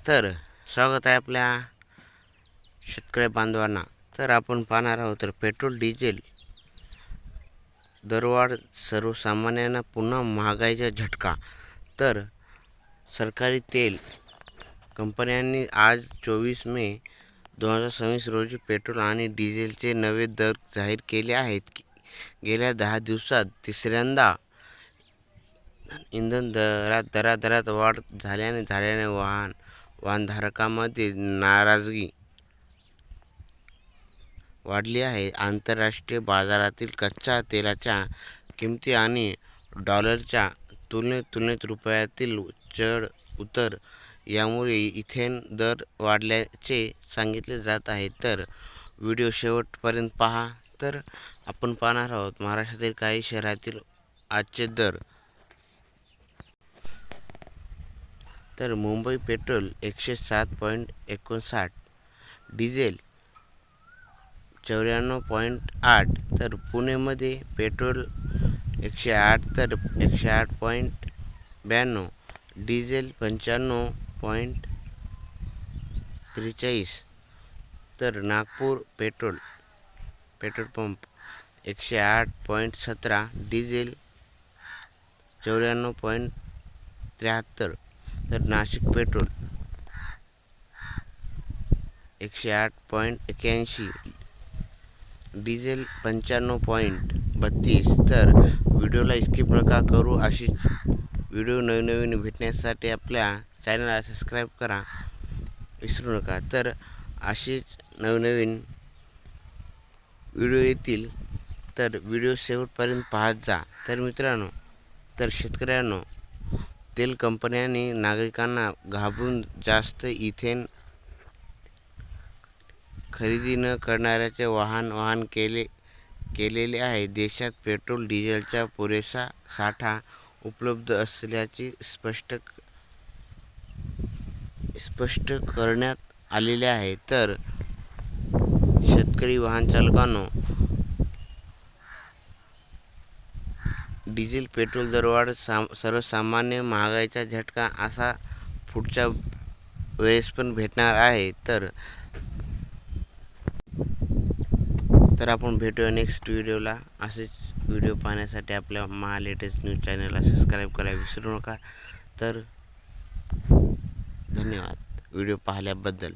तर स्वागत आहे आपल्या शेतकरी बांधवांना। तर आपण पाहणार आहोत तर पेट्रोल डिझेल दरवाढ सर्वसामान्यांना पुन्हा महागाईचा झटका। तर सरकारी तेल कंपन्यांनी आज 24 मे 2026 रोजी पेट्रोल आणि डिझेलचे नवे दर जाहीर केले आहेत। गेल्या 10 दिवसात तिसऱ्यांदा इंधन दरात वाढ झाल्याने वाहनधारकांमध्ये नाराजगी वाढली आहे। आंतरराष्ट्रीय बाजारातील कच्च्या तेलाच्या किमती आणि डॉलरच्या तुलनेत रुपयातील चढ उतार यामुळे इंधन दर वाढल्याचे सांगितले जात आहे। तर व्हिडिओ शेवटपर्यंत पहा। तर आपण पाहणार आहोत महाराष्ट्रातील काही शहरातील आजचे दर। तर मुंबई पेट्रोल 107.59, डिझेल 94.8। तर पुणेमध्ये पेट्रोल 108 तर 108.92, डिझेल 95.43। तर नागपूर पेट्रोल पंप 108.17, डिझेल 94.73। तर नाशिक पेट्रोल 108.81, डिझेल 95.32। तर व्हिडिओला स्किप नका करू। अशी व्हिडिओ नवीन भेटण्यासाठी आपल्या चॅनलला सबस्क्राईब करा विसरू नका। तर अशीच नवीन व्हिडिओ येतील, तर व्हिडिओ शेवटपर्यंत पाहत जा। तर मित्रांनो, तर शेतकऱ्यांनो, तेल कंपन्यांनी नागरिकांना घाबरून जास्त इंधन खरेदी न करण्याचे आवाहन केलेले आहे। देशात पेट्रोल डिझेलचा पुरेसा साठा उपलब्ध असल्याचे स्पष्ट करण्यात आलेले आहे। तर शेतकरी वाहनचालकांनो, डिझेल पेट्रोल दरवाढ सर्वसामान्य महागाईचा झटका असा पुढच्या वेळेस पण भेटणार आहे। तर आपण भेटूया नेक्स्ट व्हिडिओला। असेच व्हिडिओ पाहण्यासाठी आपल्या लेटेस्ट न्यूज चॅनलला सबस्क्राईब करायला विसरू नका। तर धन्यवाद व्हिडिओ पाहिल्याबद्दल।